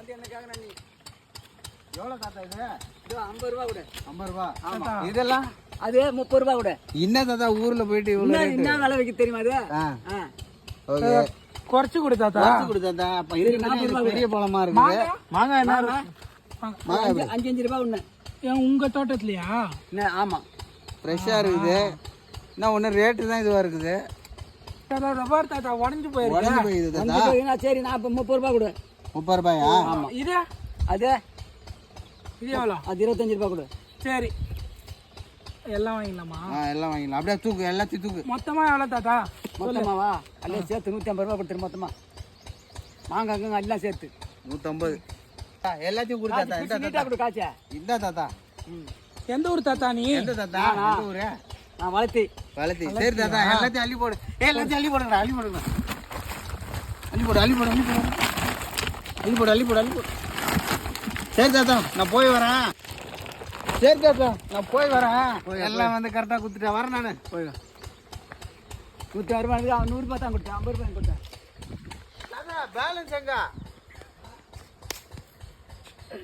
வந்து என்ன கேட்கணும் நீ? எவ்வளவு தாத்தா இது? இது 50 ரூபா கூட. 50 ரூபா. ஆமா. இதெல்லாம் அது 30 ரூபா கூட. என்ன தாத்தா ஊர்ல போயிட்டு இவ்வளவு என்ன விலை வைக்க தெரியுமா அது? ஓகே. குறைச்சு கொடு தாத்தா. குறைச்சு கொடு தாத்தா. அப்ப இது 40 ரூபா பெரிய பழமா இருக்குது. மாங்காய் என்ன? மாங்காய் 5 ரூபா ஒண்ணு. உங்க தோட்டத்துலயா? ஆமா. ஃப்ரெஷ்ஷா இருக்குது. என்ன ஒண்ணு ரேட்டு தான் இதுவா இருக்குது. தாத்தா ரப்பர் தாத்தா உடைஞ்சு போயிருக்கு. உடைஞ்சு போயிது தாத்தா. சரி நான் 30 ரூபா கொடு. 30 ரூபாயா? ஆமா. இது அது எவ்வளோ? அது 25 ரூபா கொடு. சரி எல்லாம் வாங்கிடலாமா? எல்லாம் வாங்கிடலாம். அப்படியே தூக்கு, எல்லாத்தையும் தூக்கு. மொத்தமா எவ்வளோ தாத்தா? மொத்தமாவா? எல்லாம் சேர்த்து 150 ரூபா கொடுத்துரு மொத்தமா. மாங்காங்க எல்லாம் சேர்த்து 150. எல்லாத்தையும் கொடு தாத்தா. நீட்டா கொடு காய்ச்சா. இந்த தாத்தா. எந்த ஊர் தாத்தா நீ? எந்த தாத்தா? எந்த ஊரு? நான் வளர்த்தி. சரி தாத்தா, எல்லாத்தையும் அள்ளி போடு. எல்லாத்தையும் அள்ளி போடுங்க, அள்ளி போடுங்க. அள்ளி போடு, அள்ளி போடு, அள்ளி போடு. அள்ளி போடு, அள்ளி போடு, அள்ளி போடு. சரி தாத்தா, நான் போய் வரேன். சரி தாத்தா, நான் போய் வரேன். எல்லாம் வந்து கரெக்டாக கொடுத்துட்டேன். வரேன் நான். போய் 160 ரூபாய் 100 ரூபாய் தான் கொடுத்தேன். 50 ரூபாய் கொடுத்தேன். தாத்தா பேலன்ஸ் எங்க?